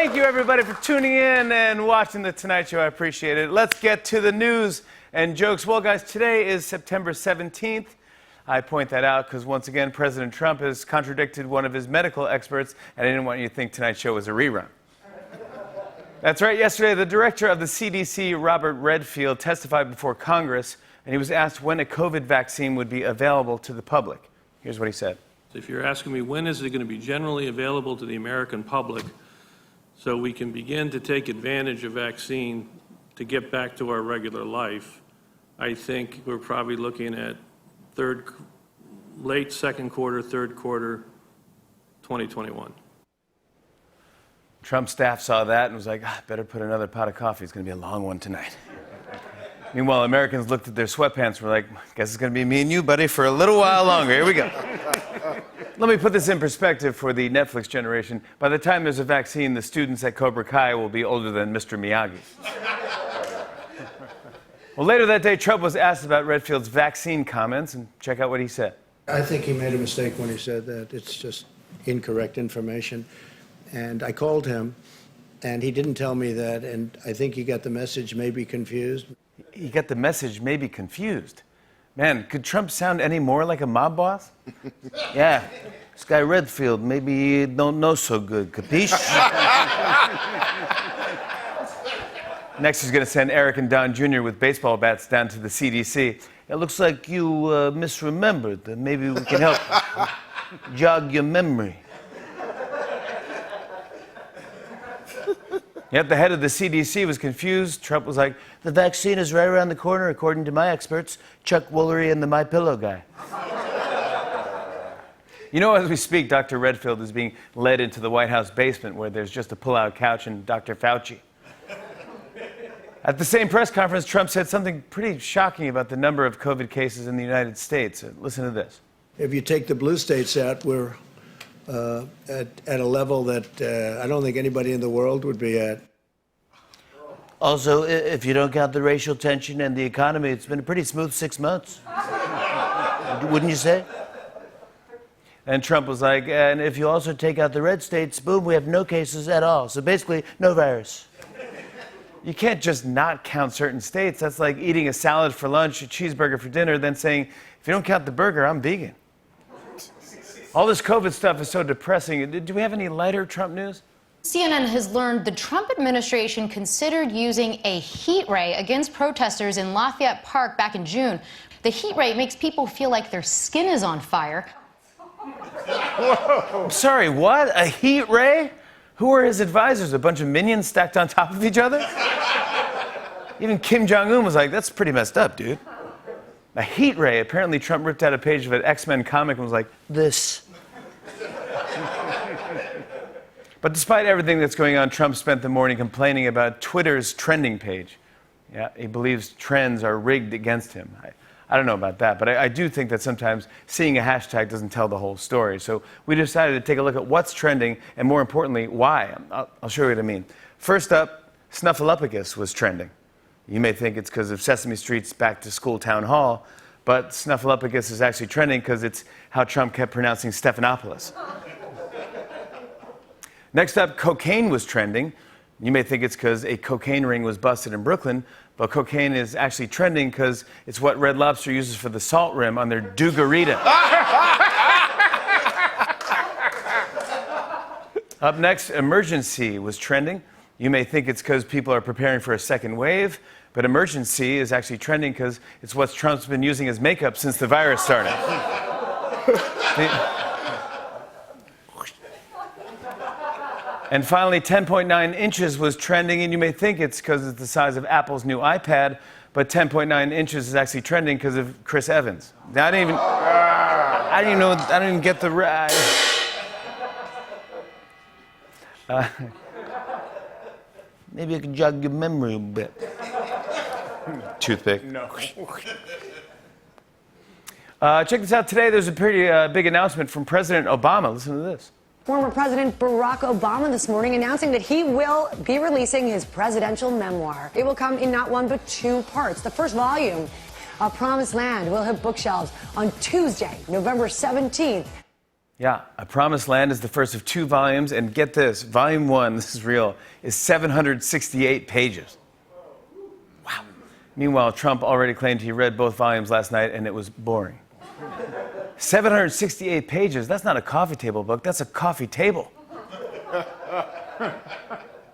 Thank you, everybody, for tuning in and watching The Tonight Show. I appreciate it. Let's get to the news and jokes. Well, guys, today is September 17th. I point that out because, once again, President Trump has contradicted one of his medical experts, and I didn't want you to think tonight's show was a rerun. That's right. Yesterday, the director of the CDC, Robert Redfield, testified before Congress, and he was asked when a COVID vaccine would be available to the public. Here's what he said. If you're asking me when is it going to be generally available to the American public so we can begin to take advantage of vaccine to get back to our regular life, I think we're probably looking at late second quarter, third quarter, 2021. Trump's staff saw that and was like, better put another pot of coffee. It's going to be a long one tonight. Meanwhile, Americans looked at their sweatpants and were like, guess it's going to be me and you, buddy, for a little while longer. Here we go. Let me put this in perspective for the Netflix generation. By the time there's a vaccine, the students at Cobra Kai will be older than Mr. Miyagi. Well, later that day, Trump was asked about Redfield's vaccine comments, and check out what he said. I think he made a mistake when he said that. It's just incorrect information. And I called him, and he didn't tell me that, and I think he got the message, maybe confused. He got the message, maybe confused. Man, could Trump sound any more like a mob boss? Yeah, this guy Redfield, maybe he don't know so good, capiche? Next, he's going to send Eric and Don Jr. with baseball bats down to the CDC. It looks like you misremembered. Maybe we can help jog your memory. Yet the head of the CDC was confused. Trump was like, the vaccine is right around the corner, according to my experts, Chuck Woolery and the My Pillow guy. You know, as we speak, Dr. Redfield is being led into the White House basement where there's just a pull-out couch and Dr. Fauci. At the same press conference, Trump said something pretty shocking about the number of COVID cases in the United States. Listen to this. If you take the blue states out, we're at a level that I don't think anybody in the world would be at. Also, if you don't count the racial tension and the economy, it's been a pretty smooth 6 months. Wouldn't you say? And Trump was like, and if you also take out the red states, boom, we have no cases at all. So basically, no virus. You can't just not count certain states. That's like eating a salad for lunch, a cheeseburger for dinner, then saying, if you don't count the burger, I'm vegan. All this COVID stuff is so depressing. Do we have any lighter Trump news? CNN has learned the Trump administration considered using a heat ray against protesters in Lafayette Park back in June. The heat ray makes people feel like their skin is on fire. Whoa. Sorry, what? A heat ray? Who were his advisors? A bunch of minions stacked on top of each other? Even Kim Jong-un was like, that's pretty messed up, dude. A heat ray. Apparently, Trump ripped out a page of an X-Men comic and was like, this. But despite everything that's going on, Trump spent the morning complaining about Twitter's trending page. Yeah, he believes trends are rigged against him. I don't know about that, but I do think that sometimes seeing a hashtag doesn't tell the whole story. So we decided to take a look at what's trending and, more importantly, why. I'll show you what I mean. First up, Snuffleupagus was trending. You may think it's because of Sesame Street's Back to School Town Hall, but Snuffleupagus is actually trending because it's how Trump kept pronouncing Stephanopoulos. Next up, cocaine was trending. You may think it's because a cocaine ring was busted in Brooklyn, but cocaine is actually trending because it's what Red Lobster uses for the salt rim on their Dugarita. Up next, emergency was trending. You may think it's because people are preparing for a second wave, but emergency is actually trending because it's what Trump's been using as makeup since the virus started. And finally, 10.9 inches was trending, and you may think it's because it's the size of Apple's new iPad, but 10.9 inches is actually trending because of Chris Evans. Now, I didn't even get the maybe I can jog your memory a bit. Toothpick. No. Check this out. Today, there's a pretty big announcement from President Obama. Listen to this. Former President Barack Obama this morning announcing that he will be releasing his presidential memoir. It will come in not one but two parts. The first volume, A Promised Land, will hit bookshelves on Tuesday, November 17th. Yeah, A Promised Land is the first of 2 volumes, and get this, volume 1, this is real, is 768 pages. Wow. Meanwhile, Trump already claimed he read both volumes last night, and it was boring. 768 pages, that's not a coffee table book, that's a coffee table.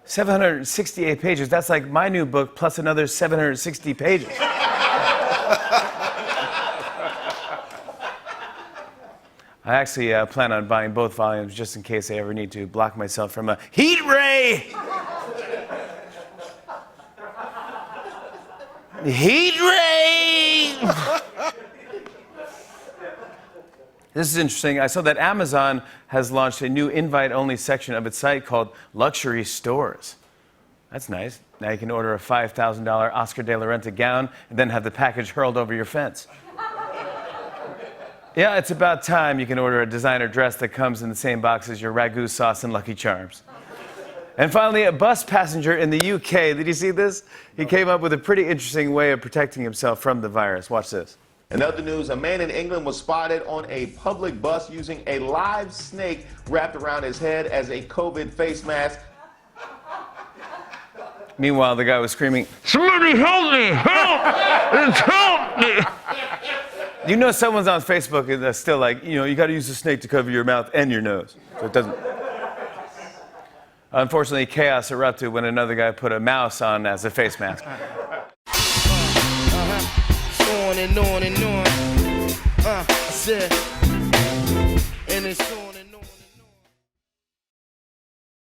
768 pages, that's like my new book plus another 760 pages. I actually plan on buying both volumes just in case I ever need to block myself from a heat ray. Heat ray! This is interesting. I saw that Amazon has launched a new invite-only section of its site called Luxury Stores. That's nice. Now you can order a $5,000 Oscar de la Renta gown and then have the package hurled over your fence. Yeah, it's about time you can order a designer dress that comes in the same box as your ragu sauce and Lucky Charms. And finally, a bus passenger in the UK. Did you see this? He came up with a pretty interesting way of protecting himself from the virus. Watch this. In other news, a man in England was spotted on a public bus using a live snake wrapped around his head as a COVID face mask. Meanwhile, the guy was screaming, "Somebody help me! Help! Help me!" You know someone's on Facebook that's still like, you got to use a snake to cover your mouth and your nose. So it doesn't... Unfortunately, chaos erupted when another guy put a mouse on as a face mask. On and on and on. I said, and it's on.